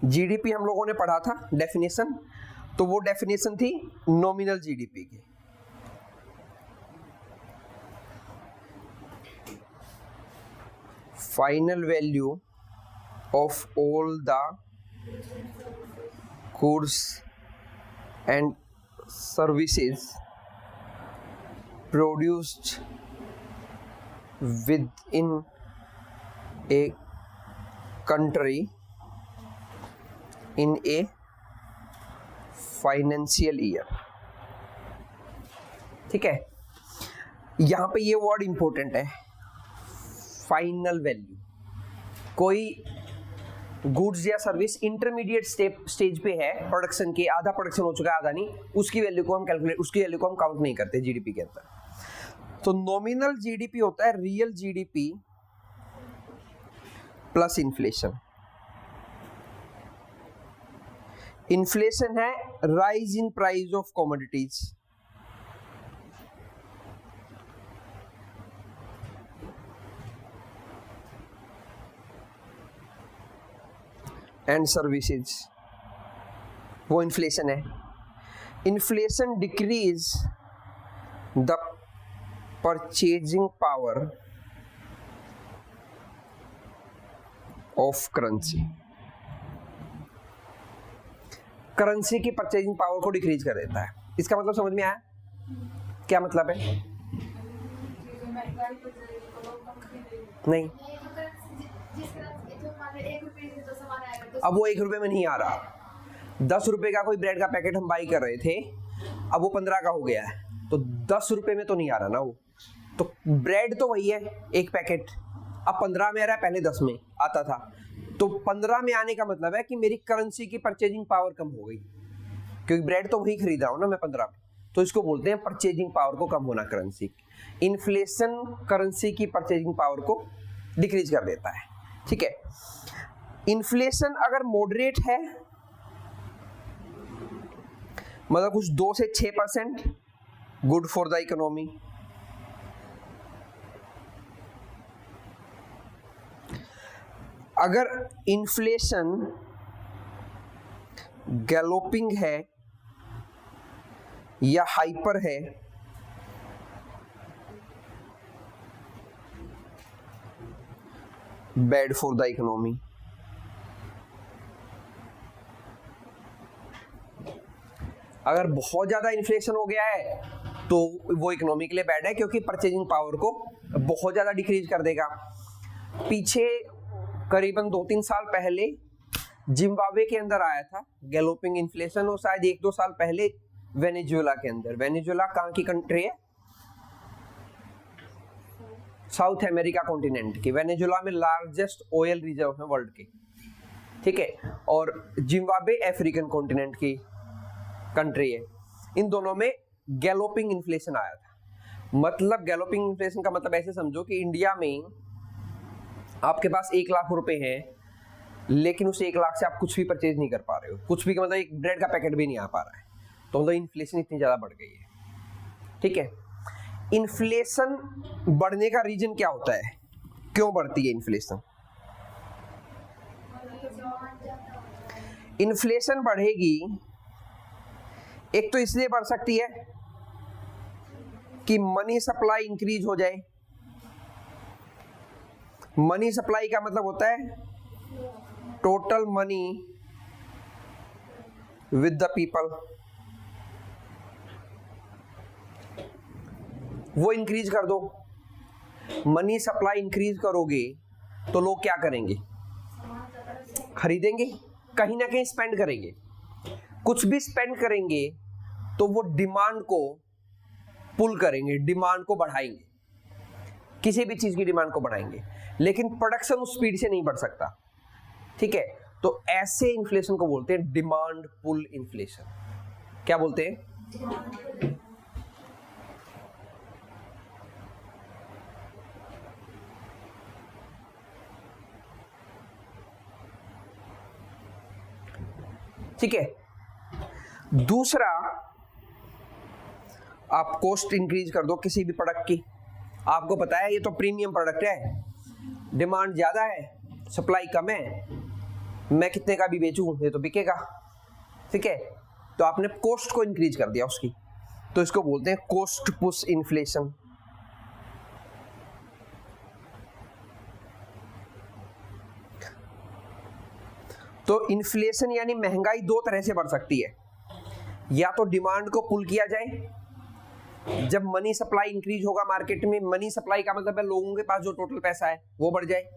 GDP हम लोगों ने पढ़ा था डेफिनेशन, तो वो डेफिनेशन थी नॉमिनल जीडीपी की। Final value of all the goods and services produced with in a country in a financial year. ठीक है, यहां पे ये वर्ड इंपॉर्टेंट है, फाइनल वैल्यू। कोई गुड्स या सर्विस इंटरमीडिएट स्टेज पे है प्रोडक्शन के, आधा प्रोडक्शन हो चुका है आधा नहीं, उसकी वैल्यू को हम काउंट नहीं करते जीडीपी के अंदर। तो नॉमिनल जीडीपी होता है real GDP plus inflation. Inflation है rise in price of commodities, and services, वो इन्फ्लेशन है। Inflation decrease the purchasing power of currency. Currency की परचेजिंग पावर को डिक्रीज कर देता है। इसका मतलब समझ में आया? क्या मतलब है? नहीं, अब वो 1 रुपए में नहीं आ रहा। 10 रुपए का कोई ब्रेड का पैकेट हम बाई कर रहे थे, अब वो 15 का हो गया है, तो 10 रुपए में तो नहीं आ रहा ना वो। तो ब्रेड तो वही है एक पैकेट, अब 15 में आ रहा है, पहले 10 में आता था। तो 15 में आने का मतलब है कि मेरी करेंसी की परचेजिंग पावर कम हो गई, क्योंकि ब्रेड तो वही खरीद रहा हूं ना मैं 15 में। तो इसको बोलते हैं परचेजिंग पावर को कम होना करेंसी। इन्फ्लेशन करेंसी की परचेजिंग पावर को डिक्रीज कर देता है। ठीक है, इन्फ्लेशन अगर मॉडरेट है, मतलब कुछ 2 से 6%, गुड फॉर द इकोनॉमी। अगर इन्फ्लेशन गैलोपिंग है या हाइपर है, बैड फॉर द इकोनॉमी। अगर बहुत ज्यादा इन्फ्लेशन हो गया है तो वो इकोनॉमी के लिए बैड है, क्योंकि परचेजिंग पावर को बहुत ज्यादा डिक्रीज कर देगा। पीछे करीबन 2-3 साल पहले जिम्बाब्वे के अंदर आया था गैलोपिंग इन्फ्लेशन, और शायद 1-2 साल पहले वेनेजुएला के अंदर। वेनेजुएला कहाँ की कंट्री है? साउथ अमेरिका कॉन्टिनेंट की। वेनेजुएला में लार्जेस्ट ऑयल रिजर्व है वर्ल्ड के। ठीक है, और जिम्बाब्वे अफ्रीकन कॉन्टिनेंट की कंट्री है। इन दोनों में गैलोपिंग इन्फ्लेशन आया था। मतलब गैलोपिंग इन्फ्लेशन का मतलब ऐसे समझो कि इंडिया में आपके पास 1 लाख रुपए हैं, लेकिन उस 1 लाख से आप कुछ भी परचेज नहीं कर पा रहे हो। कुछ भी का मतलब एक ब्रेड का पैकेट भी नहीं आ पा रहा है। तो मतलब इन्फ्लेशन इतनी ज्यादा बढ़ गई है। ठीक है, इन्फ्लेशन बढ़ने का रीजन क्या होता है? क्यों बढ़ती है इन्फ्लेशन? इन्फ्लेशन बढ़ेगी एक तो इसलिए बढ़ सकती है कि मनी सप्लाई इंक्रीज हो जाए। मनी सप्लाई का मतलब होता है total money with the people, वो इंक्रीज कर दो। मनी सप्लाई इंक्रीज करोगे तो लोग क्या करेंगे? खरीदेंगे, कहीं ना कहीं स्पेंड करेंगे। कुछ भी स्पेंड करेंगे तो वो डिमांड को पुल करेंगे, डिमांड को बढ़ाएंगे, किसी भी चीज की डिमांड को बढ़ाएंगे। लेकिन प्रोडक्शन उस स्पीड से नहीं बढ़ सकता। ठीक है, तो ऐसे इन्फ्लेशन को बोलते हैं डिमांड पुल इन्फ्लेशन। क्या बोलते हैं? ठीक है, दूसरा, आप कॉस्ट इंक्रीज कर दो किसी भी प्रोडक्ट की। आपको पता है ये तो प्रीमियम प्रोडक्ट है, डिमांड ज्यादा है, सप्लाई कम है, मैं कितने का भी बेचूं ये तो बिकेगा, ठीक है। तो आपने कॉस्ट को इंक्रीज कर दिया उसकी, तो इसको बोलते हैं कॉस्ट पुश इन्फ्लेशन। तो इन्फ्लेशन यानी महंगाई दो तरह से बढ़ सकती है, या तो डिमांड को पुल किया जाए, जब मनी सप्लाई इंक्रीज होगा मार्केट में, मनी सप्लाई का मतलब है लोगों के पास जो टोटल पैसा है वो बढ़ जाए,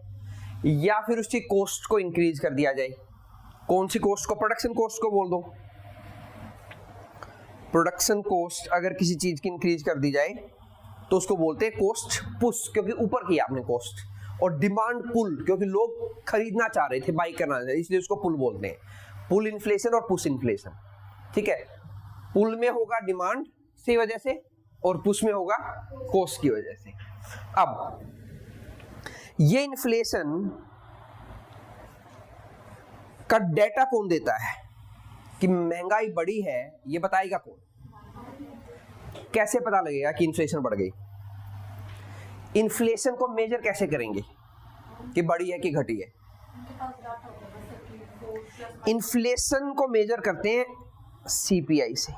या फिर उसकी कॉस्ट को इंक्रीज कर दिया जाए। कौन सी कॉस्ट को? प्रोडक्शन कॉस्ट को बोल दो। प्रोडक्शन कॉस्ट अगर किसी चीज की इंक्रीज कर दी जाए तो उसको बोलते हैं कॉस्ट पुश, क्योंकि ऊपर किया आपने कॉस्ट। और डिमांड पुल, क्योंकि लोग खरीदना चाह रहे थे, बाई करना चाह रहे, इसलिए उसको पुल बोलते हैं। पुल इन्फ्लेशन और पुश इन्फ्लेशन, ठीक है। पुल में होगा डिमांड की वजह से और पुश में होगा कॉस्ट की वजह से। अब ये इन्फ्लेशन का डेटा कौन देता है कि महंगाई बढ़ी है, ये बताएगा कौन? कैसे पता लगेगा कि इन्फ्लेशन बढ़ गई? इन्फ्लेशन को मेजर कैसे करेंगे कि बढ़ी है कि घटी है? इन्फ्लेशन को मेजर करते हैं सीपीआई से,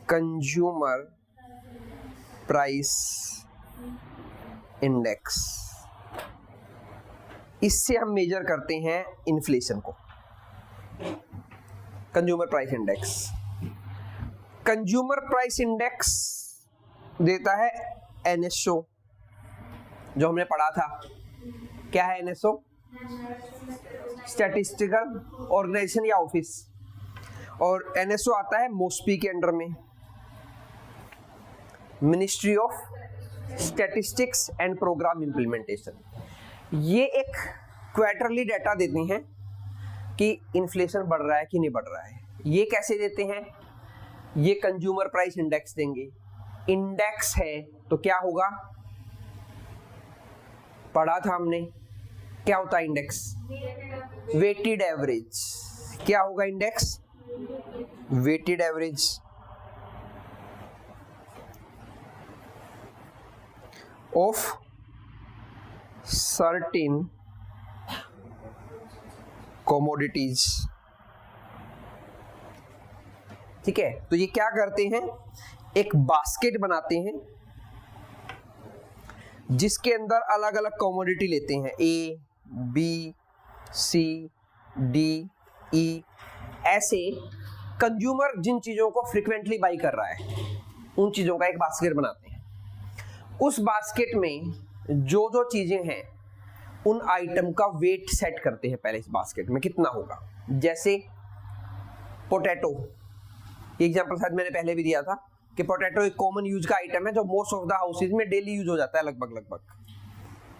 कंज्यूमर प्राइस इंडेक्स। इससे हम मेजर करते हैं इन्फ्लेशन को, consumer price index. Consumer price index देता है एनएसओ, जो हमने पढ़ा था। क्या है एनएसओ? स्टैटिस्टिकल ऑर्गेनाइजेशन या ऑफिस। और एनएसओ आता है मोस्पी के अंडर में, ministry of statistics and programme implementation. ये एक क्वार्टरली डाटा देते हैं कि इन्फ्लेशन बढ़ रहा है कि नहीं बढ़ रहा है। ये कैसे देते हैं? ये कंज्यूमर प्राइस इंडेक्स देंगे। इंडेक्स है तो क्या होगा? पढ़ा था हमने, क्या होता है इंडेक्स? Weighted average. क्या होगा index? Weighted average of certain commodities, ठीक है। तो ये क्या करते हैं? एक बास्केट बनाते हैं जिसके अंदर अलग अलग कमोडिटी लेते हैं, A B C D E, ऐसे कंज्यूमर जिन चीजों को फ्रिक्वेंटली बाई कर रहा है उन चीजों का एक बास्केट बनाते हैं। उस बास्केट में जो जो चीजें हैं उन आइटम का वेट सेट करते हैं पहले इस बास्केट में कितना होगा। जैसे पोटैटो, ये एग्जांपल शायद मैंने पहले भी दिया था कि पोटैटो एक कॉमन यूज का आइटम है जो मोस्ट ऑफ द हाउसेज में डेली यूज हो जाता है लगभग,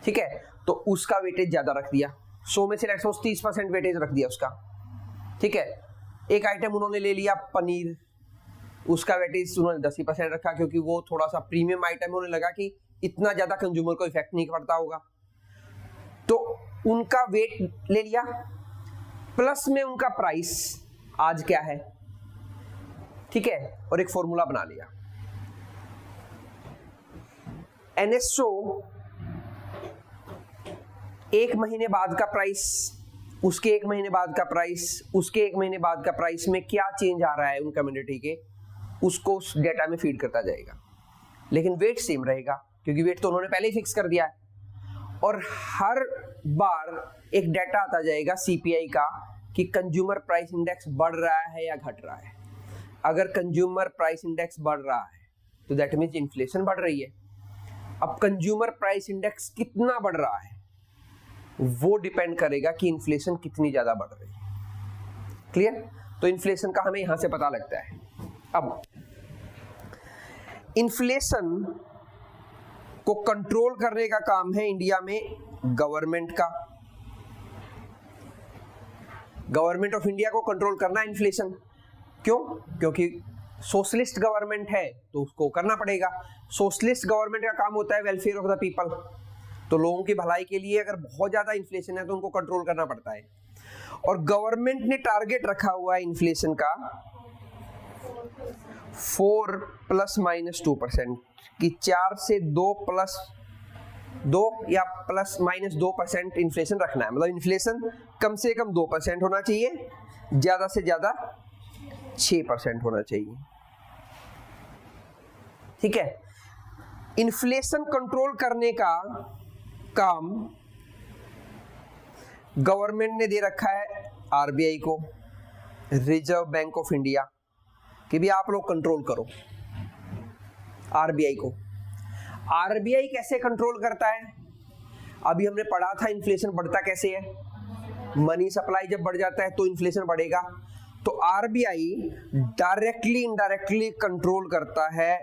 ठीक है। तो उसका वेटेज ज्यादा रख दिया, 100 में से 30% वेटेज रख दिया उसका, ठीक है। एक आइटम उन्होंने ले लिया पनीर, उसका वेटेज उन्होंने 10% रखा, क्योंकि वो थोड़ा सा प्रीमियम आइटम है, उन्हें लगा कि इतना ज्यादा कंज्यूमर को इफेक्ट नहीं पड़ता होगा, तो उनका वेट ले लिया। प्लस में उनका प्राइस आज क्या है, ठीक है, और एक फॉर्मूला बना लिया। एनएसओ एक महीने बाद का प्राइस, उसके एक महीने बाद का प्राइस, उसके एक महीने बाद का प्राइस में क्या चेंज आ रहा है उन कम्युनिटी के, उसको उस डेटा में फीड करता जाएगा। लेकिन वेट सेम रहेगा क्योंकि वेट तो उन्होंने पहले ही फिक्स कर दिया है। और हर बार एक डाटा आता जाएगा सीपीआई का कि कंज्यूमर प्राइस इंडेक्स बढ़ रहा है या घट रहा है। अगर कंज्यूमर प्राइस इंडेक्स बढ़ रहा है तो दैट मीन्स इन्फ्लेशन बढ़ रही है। अब कंज्यूमर प्राइस इंडेक्स कितना बढ़ रहा है वो डिपेंड करेगा कि इन्फ्लेशन कितनी ज्यादा बढ़ रही है। क्लियर? तो इन्फ्लेशन का हमें यहां से पता लगता है। अब इन्फ्लेशन को कंट्रोल करने का काम है इंडिया में गवर्नमेंट का। गवर्नमेंट ऑफ इंडिया को कंट्रोल करना है इन्फ्लेशन। क्यों? क्योंकि सोशलिस्ट गवर्नमेंट है तो उसको करना पड़ेगा। सोशलिस्ट गवर्नमेंट का काम होता है वेलफेयर ऑफ द पीपल, तो लोगों की भलाई के लिए अगर बहुत ज्यादा इन्फ्लेशन है तो उनको कंट्रोल करना पड़ता है। और गवर्नमेंट ने टारगेट रखा हुआ है इन्फ्लेशन का 4 ± 2%, कि 4 से 2 प्लस 2 या प्लस माइनस 2% इन्फ्लेशन रखना है, मतलब इन्फ्लेशन कम से कम 2% होना चाहिए, ज्यादा से ज्यादा 6% होना चाहिए। ठीक है, इन्फ्लेशन कंट्रोल करने का काम गवर्नमेंट ने दे रखा है आरबीआई को, रिजर्व बैंक ऑफ इंडिया, कि भी आप लोग कंट्रोल करो आरबीआई को। आरबीआई कैसे कंट्रोल करता है? अभी हमने पढ़ा था इन्फ्लेशन बढ़ता कैसे है, मनी सप्लाई जब बढ़ जाता है तो इन्फ्लेशन बढ़ेगा। तो आरबीआई डायरेक्टली इनडायरेक्टली कंट्रोल करता है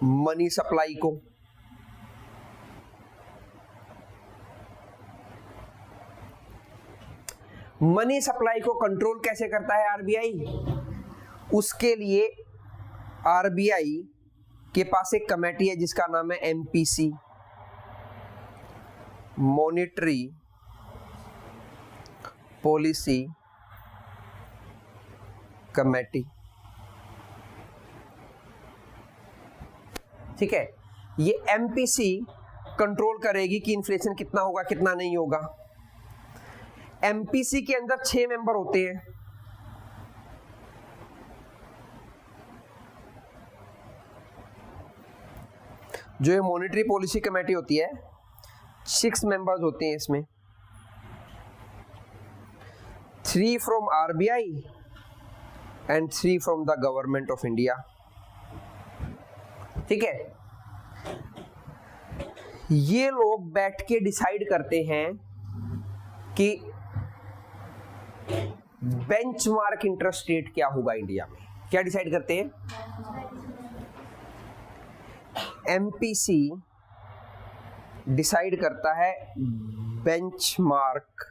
मनी सप्लाई को। मनी सप्लाई को कंट्रोल कैसे करता है आरबीआई? उसके लिए आरबीआई के पास एक कमेटी है जिसका नाम है एमपीसी, मॉनेटरी पॉलिसी कमेटी। ठीक है, ये एमपीसी कंट्रोल करेगी कि इन्फ्लेशन कितना होगा कितना नहीं होगा। एमपीसी के अंदर 6 मेंबर होते हैं। जो ये मॉनेटरी पॉलिसी कमेटी होती है 6 मेंबर्स होते हैं इसमें, 3 from RBI and 3 from the government of India. ठीक है, ये लोग बैठ के डिसाइड करते हैं कि बेंचमार्क इंटरेस्ट रेट क्या होगा इंडिया में। क्या डिसाइड करते हैं? एमपीसी डिसाइड करता है बेंचमार्क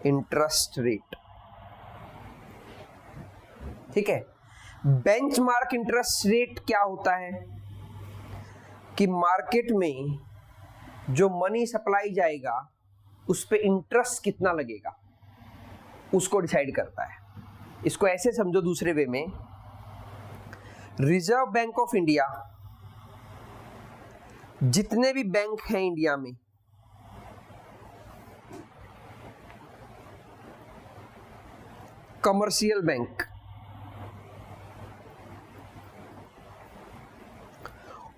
इंटरेस्ट रेट। ठीक है, बेंचमार्क इंटरेस्ट रेट क्या होता है कि मार्केट में जो मनी सप्लाई जाएगा उस पे इंटरेस्ट कितना लगेगा उसको डिसाइड करता है। इसको ऐसे समझो दूसरे वे में, रिजर्व बैंक ऑफ इंडिया जितने भी बैंक हैं इंडिया में, कमर्शियल बैंक,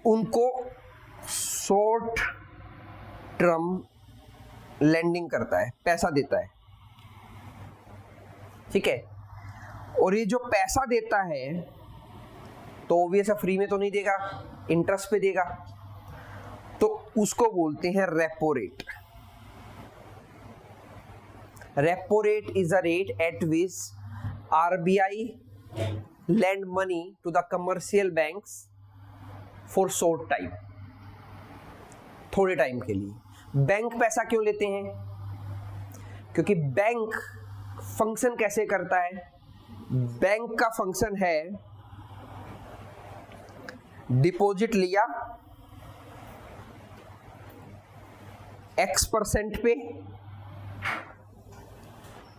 उनको शॉर्ट टर्म लेंडिंग करता है, पैसा देता है। ठीक है, और ये जो पैसा देता है तो ऑब्वियस फ्री में तो नहीं देगा, इंटरेस्ट पे देगा, तो उसको बोलते हैं repo rate. Repo rate is a rate at which RBI lend money to the commercial banks for short time, थोड़े टाइम के लिए। बैंक पैसा क्यों लेते हैं? क्योंकि बैंक फंक्शन कैसे करता है? बैंक का फंक्शन है डिपॉजिट लिया X% पे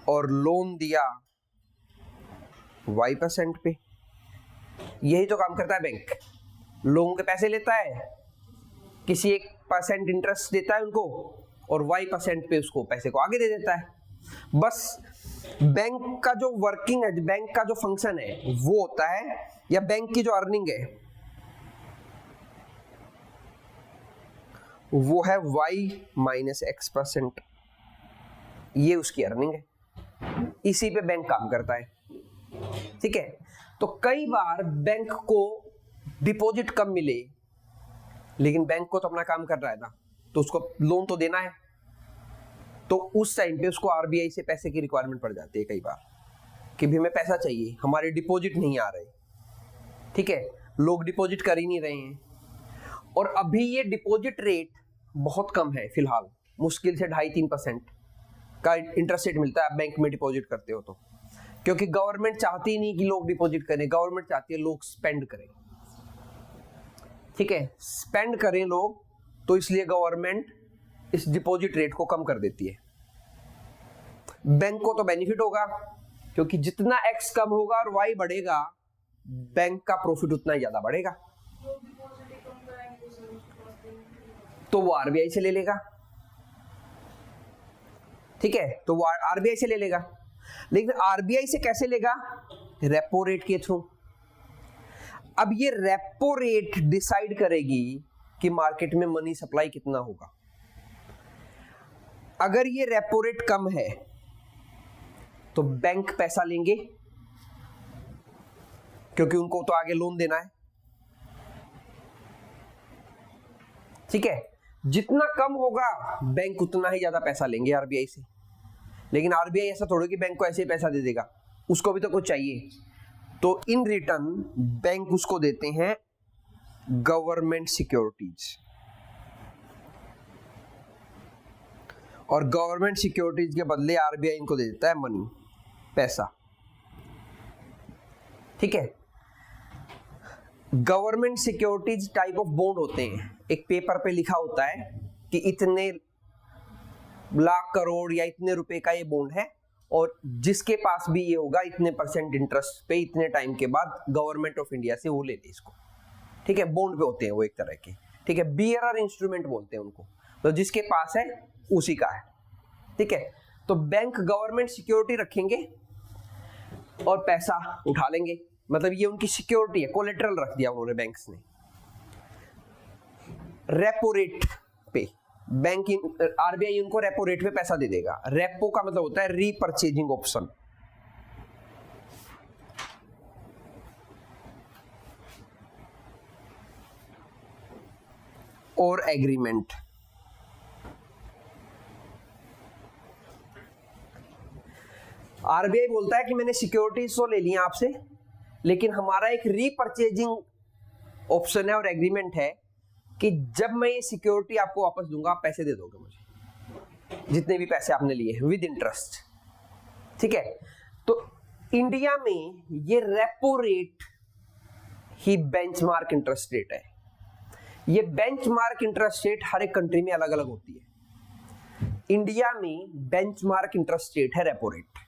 और लोन दिया Y% पे। यही तो काम करता है बैंक। लोगों के पैसे लेता है, किसी 1% इंटरेस्ट देता है उनको और Y% पे उसको पैसे को आगे दे देता है। बस बैंक का जो वर्किंग है, बैंक का जो फंक्शन है वो होता है, या बैंक की जो अर्निंग है वो है Y-X%। ये उसकी अर्निंग है, इसी पे बैंक काम करता है। ठीक है, तो कई बार बैंक को डिपॉजिट कम मिले, लेकिन बैंक को तो अपना काम कर रहा है ना, तो उसको लोन तो देना है, तो उस टाइम पे उसको आरबीआई से पैसे की रिक्वायरमेंट पड़ जाती है कई बार कि भी हमें पैसा चाहिए, हमारे डिपॉजिट नहीं आ रहे। ठीक है, लोग डिपॉजिट कर ही नहीं रहे हैं, और अभी ये डिपॉजिट रेट बहुत कम है फिलहाल, मुश्किल से 2.5-3% का इंटरेस्ट रेट मिलता है बैंक में डिपॉजिट करते हो तो, क्योंकि गवर्नमेंट चाहती नहीं कि लोग डिपॉजिट करें, गवर्नमेंट चाहती है लोग स्पेंड करें। ठीक है, स्पेंड करें लोग, तो इसलिए गवर्नमेंट इस डिपॉजिट रेट को कम कर देती है। बैंक को तो बेनिफिट होगा, क्योंकि जितना X कम होगा और Y बढ़ेगा, बैंक का प्रॉफिट उतना ही ज्यादा बढ़ेगा। तो वो आरबीआई से ले लेगा, ठीक है, तो वो आरबीआई से ले लेगा। लेकिन आरबीआई से कैसे लेगा? रेपो रेट के थ्रू। अब ये रेपो रेट डिसाइड करेगी कि मार्केट में मनी सप्लाई कितना होगा। अगर ये रेपो रेट कम है तो बैंक पैसा लेंगे, क्योंकि उनको तो आगे लोन देना है, ठीक है। जितना कम होगा बैंक उतना ही ज्यादा पैसा लेंगे आरबीआई से। लेकिन आरबीआई ऐसा थोड़ा कि बैंक को ऐसे ही पैसा दे देगा, उसको भी तो कुछ चाहिए। तो इन रिटर्न बैंक उसको देते हैं गवर्नमेंट सिक्योरिटीज, और गवर्नमेंट सिक्योरिटीज के बदले आरबीआई इनको दे देता है मनी, पैसा, ठीक है। Government securities type of bond होते हैं। एक पेपर पे लिखा होता है कि इतने लाख करोड़ या इतने रुपए का ये बॉन्ड है, और जिसके पास भी ये होगा इतने % इंटरेस्ट पे इतने टाइम के बाद गवर्नमेंट ऑफ इंडिया से वो ले ले इसको, ठीक है। बॉन्ड पे होते हैं वो एक तरह के, ठीक है। बियरर इंस्ट्रूमेंट बोलते हैं उनको। तो जिसके पास है उसी का है, ठीक है। तो बैंक गवर्नमेंट सिक्योरिटी रखेंगे और पैसा उठा लेंगे, मतलब ये उनकी सिक्योरिटी है, कोलेटरल रख दिया उन्होंने बैंक्स ने। रेपो रेट पे बैंक आरबीआई उनको रेपो रेट पे पैसा दे देगा। रेपो का मतलब होता है रीपरचेजिंग ऑप्शन, और एग्रीमेंट। आरबीआई बोलता है कि मैंने सिक्योरिटीज तो ले लिया आपसे, लेकिन हमारा एक रीपरचेजिंग ऑप्शन है और एग्रीमेंट है कि जब मैं ये सिक्योरिटी आपको वापस दूंगा आप पैसे दे दोगे मुझे, जितने भी पैसे आपने लिए विद इंटरेस्ट, ठीक है। तो इंडिया में ये रेपो रेट ही बेंचमार्क इंटरेस्ट रेट है। ये बेंचमार्क इंटरेस्ट रेट हर एक कंट्री में अलग अलग होती है। इंडिया में बेंचमार्क इंटरेस्ट रेट है रेपो रेट।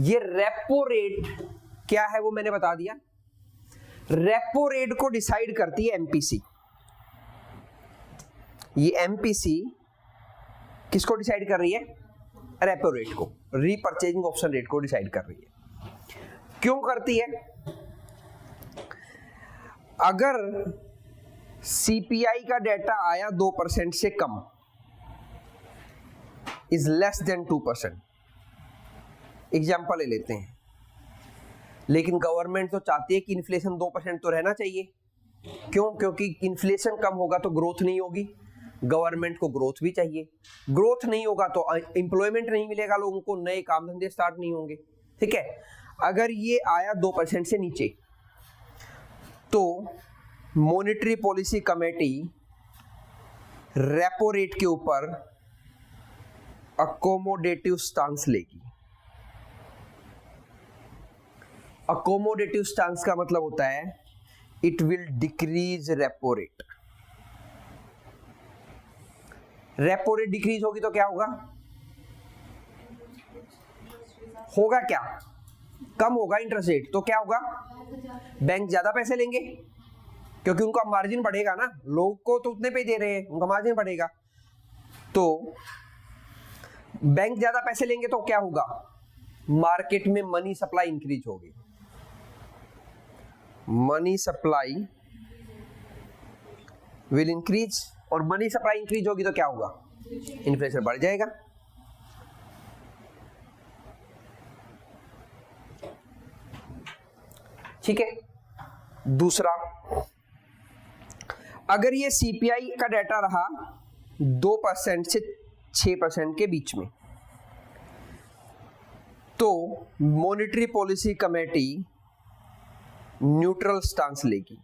ये रेपो रेट क्या है वो मैंने बता दिया। रेपो रेट को डिसाइड करती है एमपीसी। ये एमपीसी किसको डिसाइड कर रही है? रेपो रेट को, रीपरचेजिंग ऑप्शन रेट को डिसाइड कर रही है। क्यों करती है? अगर सीपीआई का डेटा आया 2% से कम, इज लेस देन 2%, एग्जाम्पल ले लेते हैं, लेकिन गवर्नमेंट तो चाहती है कि इन्फ्लेशन 2% तो रहना चाहिए। क्यों? क्योंकि इन्फ्लेशन कम होगा तो ग्रोथ नहीं होगी, गवर्नमेंट को ग्रोथ भी चाहिए। ग्रोथ नहीं होगा तो एम्प्लॉयमेंट नहीं मिलेगा, लोगों को नए काम धंधे स्टार्ट नहीं होंगे, ठीक है। अगर ये आया 2% से नीचे तो monetary policy committee repo rate के ऊपर अकोमोडेटिव स्टांस लेगी। अकोमोडेटिव स्टांस का मतलब होता है it will decrease repo rate. Repo rate decrease होगी तो क्या होगा? होगा क्या? कम होगा इंटरेस्ट रेट, तो क्या होगा? बैंक ज्यादा पैसे लेंगे, क्योंकि उनका मार्जिन बढ़ेगा ना, लोग को तो उतने पे दे रहे हैं, उनका मार्जिन बढ़ेगा। तो बैंक ज्यादा पैसे लेंगे तो क्या होगा? मार्केट में मनी सप्लाई इंक्रीज होगी। मनी सप्लाई विल इंक्रीज, और मनी सप्लाई इंक्रीज होगी तो क्या होगा? इन्फ्लेशन बढ़ जाएगा। ठीक है। दूसरा, अगर ये सीपीआई का डेटा रहा 2% से 6% के बीच में, तो monetary policy committee neutral stance लेगी।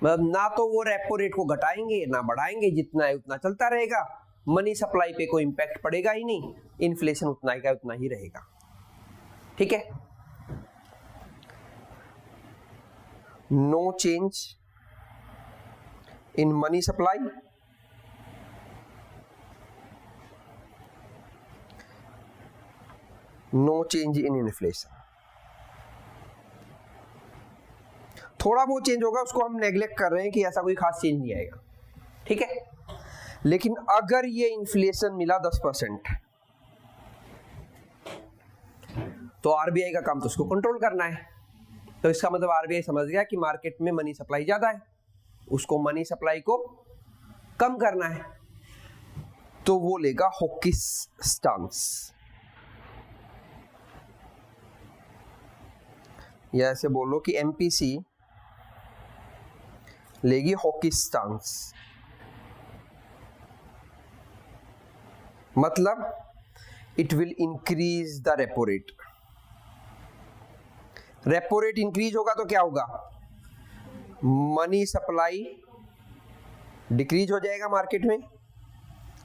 मतलब ना तो वो रेपो रेट को घटाएंगे ना बढ़ाएंगे, जितना है उतना चलता रहेगा, मनी सप्लाई पे कोई इंपैक्ट पड़ेगा ही नहीं, इन्फ्लेशन उतना ही का उतना ही रहेगा। ठीक है। No change in money supply, no change in inflation. थोड़ा बहुत चेंज होगा, उसको हम नेग्लेक्ट कर रहे हैं कि ऐसा कोई खास चेंज नहीं आएगा, ठीक है। लेकिन अगर ये इन्फ्लेशन मिला 10%, तो आरबीआई का काम तो उसको कंट्रोल करना है। तो इसका मतलब आरबीआई समझ गया कि मार्केट में मनी सप्लाई ज्यादा है, उसको मनी सप्लाई को कम करना है, तो वो लेगा हॉकिस स्टांस, या ऐसे बोलो कि एमपीसी लेगी हॉकिस स्टांस। मतलब it will increase the repo rate. Repo rate increase होगा तो क्या होगा, मनी सप्लाई डिक्रीज हो जाएगा मार्केट में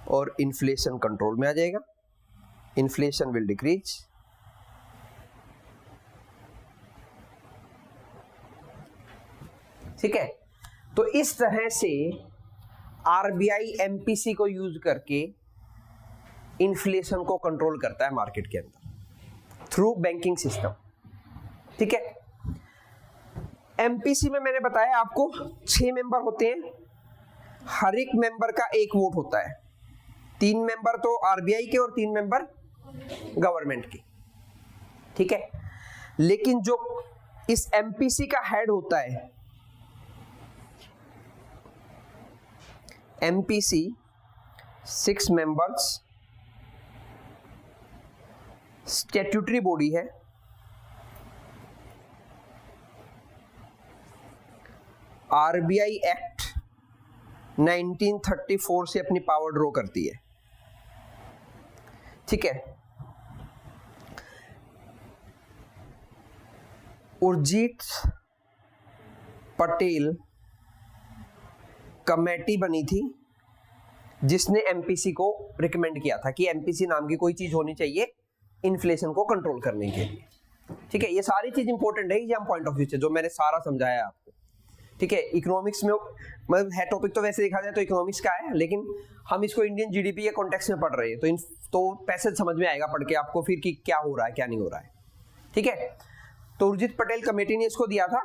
और इन्फ्लेशन कंट्रोल में आ जाएगा, इन्फ्लेशन विल डिक्रीज। ठीक है, तो इस तरह से आरबीआई एमपीसी को यूज करके इन्फ्लेशन को कंट्रोल करता है मार्केट के अंदर थ्रू बैंकिंग सिस्टम। ठीक है, एमपीसी में मैंने बताया आपको 6 मेंबर होते हैं, हर एक मेंबर का एक वोट होता है, 3 मेंबर तो आरबीआई के और 3 मेंबर गवर्नमेंट के। ठीक है, लेकिन जो इस एमपीसी का हेड होता है, एमपीसी 6 मेंबर्स स्टैट्यूटरी बॉडी है, आरबीआई एक्ट 1934 से अपनी पावर ड्रॉ करती है। ठीक है, उर्जित पटेल कमेटी बनी थी जिसने एमपीसी को रिकमेंड किया था कि एमपीसी नाम की कोई चीज होनी चाहिए इन्फ्लेशन को कंट्रोल करने के लिए। ठीक है, ये सारी चीज इंपॉर्टेंट है एग्जाम पॉइंट ऑफ व्यू से, जो मैंने सारा समझाया आपको। ठीक है, इकोनॉमिक्स में मतलब है टॉपिक तो वैसे देखा जाए तो इकोनॉमिक्स का है, लेकिन हम इसको इंडियन जीडीपी के कॉन्टेक्स्ट में पढ़ रहे हैं, तो पैसेज समझ में आएगा पढ़ के आपको फिर कि क्या हो रहा है क्या नहीं हो रहा है। ठीक है, तो उर्जित पटेल कमेटी ने इसको दिया था।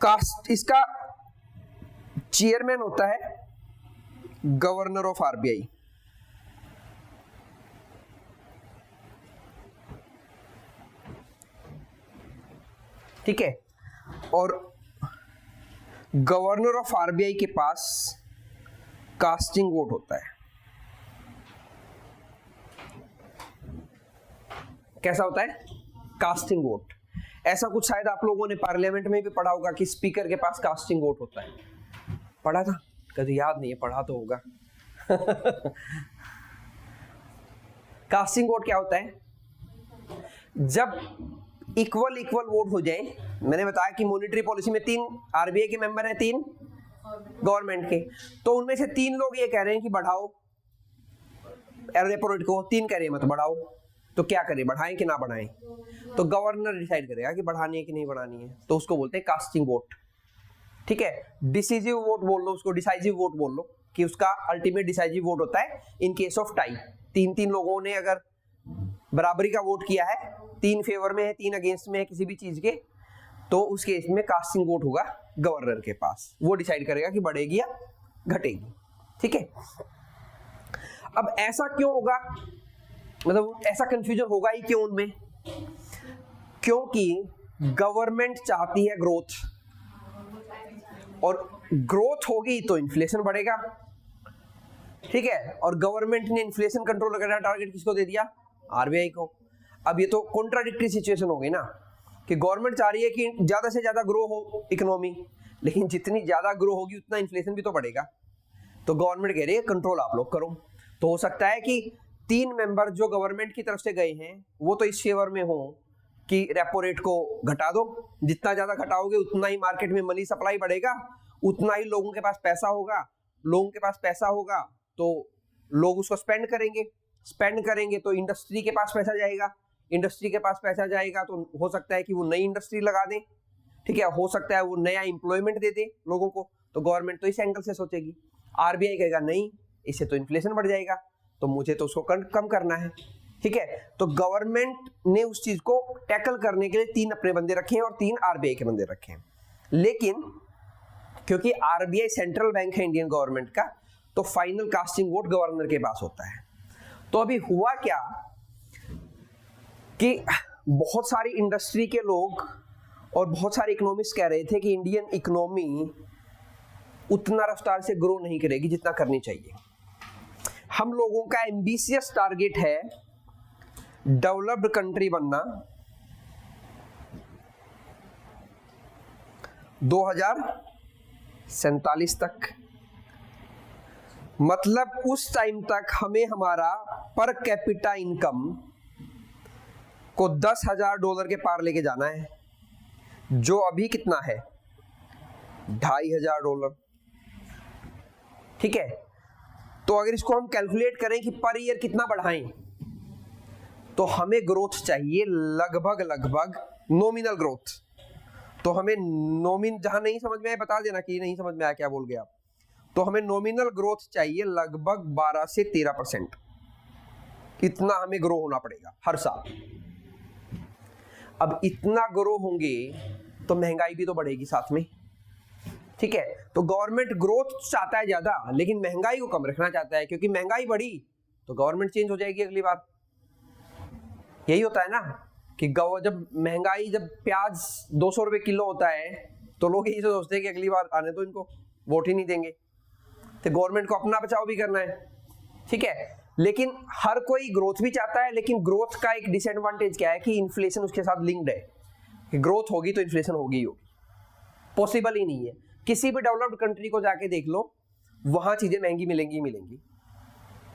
कास्ट इसका चेयरमैन होता है गवर्नर ऑफ आरबीआई। ठीक है, और गवर्नर ऑफ आरबीआई के पास कास्टिंग वोट होता है। कैसा होता है, कास्टिंग वोट। ऐसा कुछ शायद आप लोगों ने पार्लियामेंट में भी पढ़ा होगा कि स्पीकर के पास कास्टिंग वोट होता है। पढ़ा था कभी, याद नहीं है, पढ़ा तो होगा। कास्टिंग वोट क्या होता है, जब इक्वल वोट हो जाए, मैंने बताया कि मॉनेटरी पॉलिसी में 3 आरबीआई के मेंबर हैं, 3 गवर्नमेंट के, तो उनमें से 3 लोग ये कह रहे हैं कि बढ़ाओ रेपो रेट को, 3 कह रहे हैं मत बढ़ाओ, तो क्या करें, बढ़ाएं कि ना बढ़ाएं? तो गवर्नर डिसाइड करेगा कि बढ़ानी है कि नहीं बढ़ानी है, तो उसको बोलते हैं कास्टिंग वोट। ठीक है, डिसीजिव वोट बोल लो उसको, डिसाइजिव वोट बोल लो, कि उसका अल्टीमेट डिसाइजिव वोट होता है इन केस ऑफ टाई। 3 लोगों ने अगर बराबरी का वोट किया है, 3 फेवर में है 3 अगेंस्ट में है किसी भी चीज के, तो उस केस में कास्टिंग वोट होगा गवर्नर के पास, वो डिसाइड करेगा कि बढ़ेगी या घटेगी। ठीक है, अब ऐसा क्यों होगा, मतलब ऐसा कंफ्यूजन होगा ही क्यों उनमें, क्योंकि गवर्नमेंट चाहती है ग्रोथ, और ग्रोथ होगी तो इन्फ्लेशन बढ़ेगा। ठीक है, और गवर्नमेंट ने इन्फ्लेशन कंट्रोल करने का टारगेट किसको दे दिया, आरबीआई को। अब ये तो कॉन्ट्राडिक्टरी सिचुएशन हो गई ना, कि गवर्नमेंट चाह रही है कि ज्यादा से ज्यादा ग्रो हो इकोनॉमी, लेकिन जितनी ज्यादा ग्रो होगी उतना इन्फ्लेशन भी तो बढ़ेगा। तो गवर्नमेंट कह रही है कंट्रोल आप लोग करो। तो हो सकता है कि 3 मेंबर जो गवर्नमेंट की तरफ से गए हैं वो तो इस फेवर में हो कि रेपो रेट को घटा दो, जितना ज्यादा घटाओगे उतना ही मार्केट में मनी सप्लाई बढ़ेगा, उतना ही लोगों के पास पैसा होगा, लोगों के पास पैसा होगा तो लोग उसको स्पेंड करेंगे तो इंडस्ट्री के पास पैसा जाएगा, इंडस्ट्री के पास पैसा जाएगा तो हो सकता है कि वो नई इंडस्ट्री लगा दें। ठीक है, हो सकता है वो नया एम्प्लॉयमेंट दे दे लोगों को, तो गवर्नमेंट तो इस एंगल से सोचेगी। आरबीआई कहेगा नहीं, इससे तो इन्फ्लेशन बढ़ जाएगा, तो मुझे तो उसको कम करना है। ठीक है, तो गवर्नमेंट ने उस चीज को टैकल करने के लिए 3 अपने बंदे रखे हैं और 3 आरबीआई के बंदे रखे हैं। लेकिन क्योंकि आरबीआई सेंट्रल बैंक है इंडियन गवर्नमेंट का, तो फाइनल कास्टिंग वोट गवर्नर के पास होता है। तो अभी हुआ क्या कि बहुत सारी इंडस्ट्री के लोग और बहुत सारे इकोनॉमिस्ट कह रहे थे कि इंडियन इकोनॉमी उतना रफ्तार से ग्रो नहीं करेगी जितना करनी चाहिए। हम लोगों का एम्बिशियस टारगेट है डेवलप्ड कंट्री बनना 2047 तक। मतलब उस टाइम तक हमें हमारा पर कैपिटा इनकम को $10,000 के पार लेके जाना है, जो अभी कितना है $2,500। ठीक है, तो अगर इसको हम कैलकुलेट करें कि पर ईयर कितना बढ़ाएं, तो हमें ग्रोथ चाहिए लगभग नॉमिनल ग्रोथ। तो हमें जहां नहीं समझ में आया बता देना कि नहीं समझ में आया क्या बोल गया आप। तो हमें नॉमिनल ग्रोथ चाहिए लगभग 12 से 13%। इतना हमें ग्रो होना पड़ेगा हर साल। अब इतना ग्रो होंगे तो महंगाई भी तो बढ़ेगी साथ में। ठीक है, तो गवर्नमेंट ग्रोथ चाहता है ज्यादा, लेकिन महंगाई को कम रखना चाहता है, क्योंकि महंगाई बढ़ी तो गवर्नमेंट चेंज हो जाएगी अगली बार। यही होता है ना कि जब प्याज 200 रुपए किलो होता है तो लोग यही सोचते हैं कि अगली बार आने तो इनको वोट ही नहीं देंगे। तो गवर्नमेंट को अपना बचाव भी करना है। ठीक है, लेकिन हर कोई ग्रोथ भी चाहता है, लेकिन ग्रोथ का एक डिसएडवांटेज क्या है कि इन्फ्लेशन उसके साथ लिंक्ड है कि ग्रोथ होगी तो इन्फ्लेशन होगी ही होगी। पॉसिबल ही नहीं है। किसी भी डेवलप्ड कंट्री को जाके देख लो, वहां चीजें महंगी मिलेंगी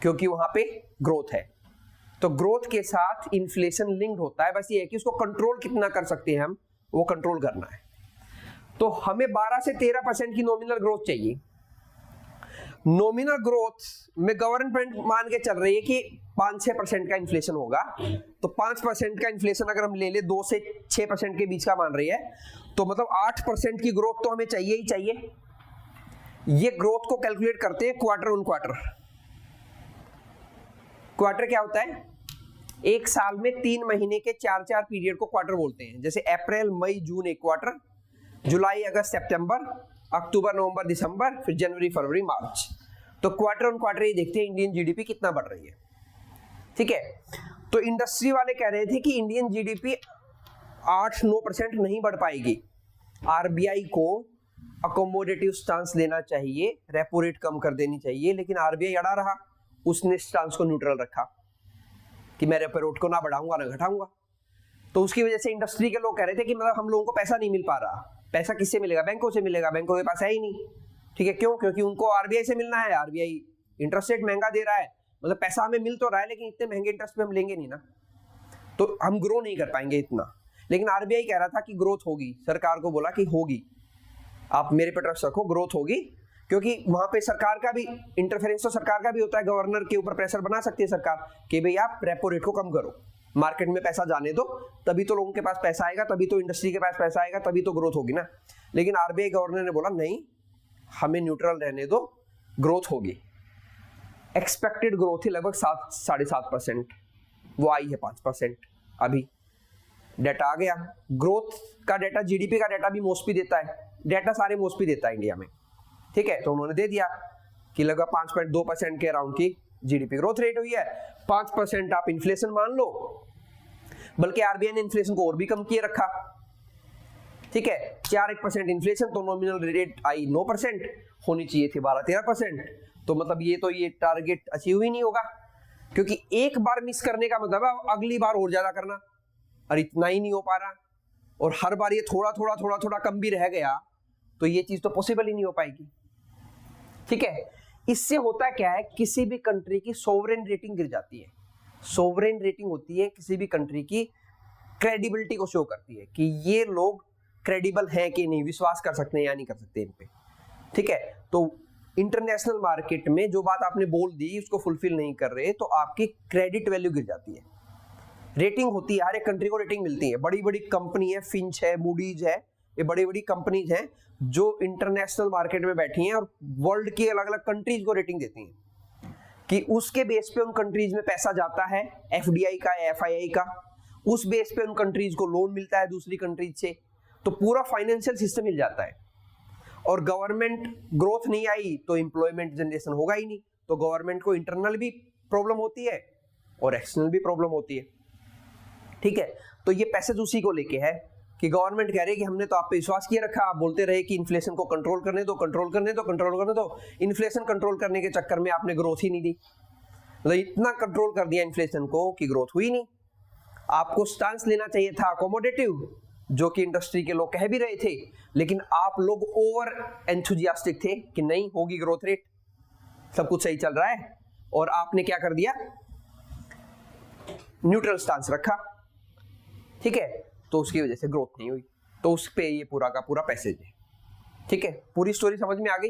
क्योंकि वहां पे ग्रोथ है। तो ग्रोथ के साथ इन्फ्लेशन लिंक्ड होता है। बस ये है कि उसको कंट्रोल कितना कर सकते हैं हम, वो कंट्रोल करना है। तो हमें 12 से 13% की नॉमिनल ग्रोथ चाहिए। नॉमिनल ग्रोथ में गवर्नमेंट मान के चल रही है कि 5-6% का इन्फ्लेशन होगा। तो 5% का इन्फ्लेशन अगर हम ले ले 2 से 6% के बीच का मान रही है, तो मतलब 8% की ग्रोथ तो हमें चाहिए ही चाहिए। ये ग्रोथ को कैलकुलेट करते हैं क्वार्टर ऑन क्वार्टर। क्वार्टर क्या होता है? एक साल में 3 महीने के 4-4 पीरियड को क्वार्टर बोलते हैं। जैसे अप्रैल, मई, जून एक क्वार्टर, जुलाई, अगस्त, सितंबर, अक्टूबर, नवंबर, दिसंबर, फिर जनवरी, फरवरी, मार्च। तो क्वार्टर ऑन क्वार्टर ये देखते हैं इंडियन जीडीपी कितना बढ़ रही है। ठीक है, तो इंडस्ट्री वाले कह रहे थे कि इंडियन जीडीपी 8-9% नहीं बढ़ पाएगी। आरबीआई को अकोमोडेटिव स्टांस लेना चाहिए, रेपो रेट कम कर देनी चाहिए, लेकिन आरबीआई अड़ा रहा। उसने स्टांस को न्यूट्रल रखा कि मैं रेपो रेट को ना बढ़ाऊंगा ना घटाऊंगा। तो उसकी वजह से इंडस्ट्री के लोग कह रहे थे कि मतलब हम लोगों को पैसा नहीं मिल पा रहा। पैसा किससे मिलेगा? बैंकों से मिलेगा। बैंकों के पास है ही नहीं। ठीक है, क्यों? क्योंकि उनको आरबीआई से मिलना है। आरबीआई इंटरेस्ट रेट महंगा दे रहा है, मतलब पैसा हमें मिल तो रहा है, लेकिन इतने महंगे इंटरेस्ट पे हम लेंगे नहीं ना, तो हम ग्रो नहीं कर पाएंगे इतना। लेकिन आरबीआई कह रहा था कि ग्रोथ होगी। सरकार को बोला कि होगी, आप मेरे पे ट्रस्ट रखो, ग्रोथ होगी। क्योंकि वहां पे सरकार का भी इंटरफेरेंस तो सरकार का भी होता है। गवर्नर के ऊपर प्रेशर बना सकती है सरकार कि भाई आप रेपो रेट को कम करो, मार्केट में पैसा जाने दो, तभी तो लोगों के पास पैसा आएगा, तभी तो इंडस्ट्री के पास पैसा आएगा, तभी तो ग्रोथ होगी ना। लेकिन आरबीआई गवर्नर ने बोला नहीं, हमें न्यूट्रल रहने दो, ग्रोथ होगी। एक्सपेक्टेड ग्रोथ थी लगभग 7-7.5%, वो आई है 5%। अभी डेटा आ गया, ग्रोथ का डेटा, जीडीपी का डेटा भी मोस्पी देता है। डेटा सारे मोस्पी देता है इंडिया में। ठीक है, तो उन्होंने दे दिया कि लगभग 5.2% के अराउंड की जीडीपी ग्रोथ रेट हुई है। 5% आप इन्फ्लेशन मान लो, बल्कि आरबीआई ने इन्फ्लेशन को और भी कम किए रखा। ठीक है, 4-1% इन्फ्लेशन, तो नॉमिनल रेट आई 9%, होनी चाहिए थी 12-13%। तो मतलब ये टारगेट अचीव ही नहीं होगा, क्योंकि एक बार मिस करने का मतलब है अगली बार और ज्यादा करना, और इतना ही नहीं हो पा रहा। और हर बार ये थोड़ा कम भी रह गया तो ये चीज तो पॉसिबल ही नहीं हो पाएगी। ठीक है, इससे होता क्या है, किसी भी कंट्री की सोवरेन रेटिंग गिर जाती है। सोवरेन रेटिंग होती है किसी भी कंट्री की क्रेडिबिलिटी को शो करती है कि ये लोग क्रेडिबल हैं कि नहीं, विश्वास कर सकते हैं या नहीं कर सकते इन पे। ठीक है, तो इंटरनेशनल मार्केट में जो बात आपने बोल दी उसको फुलफिल नहीं कर रहे, तो आपकी क्रेडिट वैल्यू गिर जाती है। रेटिंग होती है, हर एक कंट्री को रेटिंग मिलती है। बड़ी बड़ी कंपनी है, फिंच है, मूडीज है, ये बड़ी बड़ी कंपनीज हैं जो इंटरनेशनल मार्केट में बैठी हैं और वर्ल्ड की अलग अलग कंट्रीज को रेटिंग देती हैं कि उसके बेस पे उन कंट्रीज में पैसा जाता है, एफडीआई का या एफआईआई का, उस बेस पे उन कंट्रीज को लोन मिलता है दूसरी कंट्रीज से, तो पूरा फाइनेंशियल सिस्टम हिल जाता है। और गवर्नमेंट ग्रोथ नहीं आई तो एम्प्लॉयमेंट जनरेशन होगा ही नहीं, तो गवर्नमेंट को इंटरनल भी प्रॉब्लम होती है और एक्सटर्नल भी प्रॉब्लम होती है। ठीक है, तो ये पैसेज उसी को लेके है कि गवर्नमेंट कह रही है कि हमने तो आप पे विश्वास किए रखा, आप बोलते रहे कि इन्फ्लेशन को कंट्रोल करने दो, कंट्रोल करने दो, कंट्रोल करने दो, इन्फ्लेशन कंट्रोल करने के चक्कर में आपने ग्रोथ ही नहीं दी, मतलब इतना कंट्रोल कर दिया इन्फ्लेशन को कि ग्रोथ हुई नहीं। आपको स्टांस लेना चाहिए था अकोमोडेटिव, जो कि इंडस्ट्री के लोग कह भी रहे थे, लेकिन आप लोग ओवर एंथुजियास्टिक थे कि नहीं होगी ग्रोथ रेट, सब कुछ सही चल रहा है, और आपने क्या कर दिया, न्यूट्रल स्टांस रखा। ठीक है, तो उसकी वजह से ग्रोथ नहीं हुई। तो उस पे ये पूरा का पूरा पैसेज है। ठीक है, पूरी स्टोरी समझ में आ गई।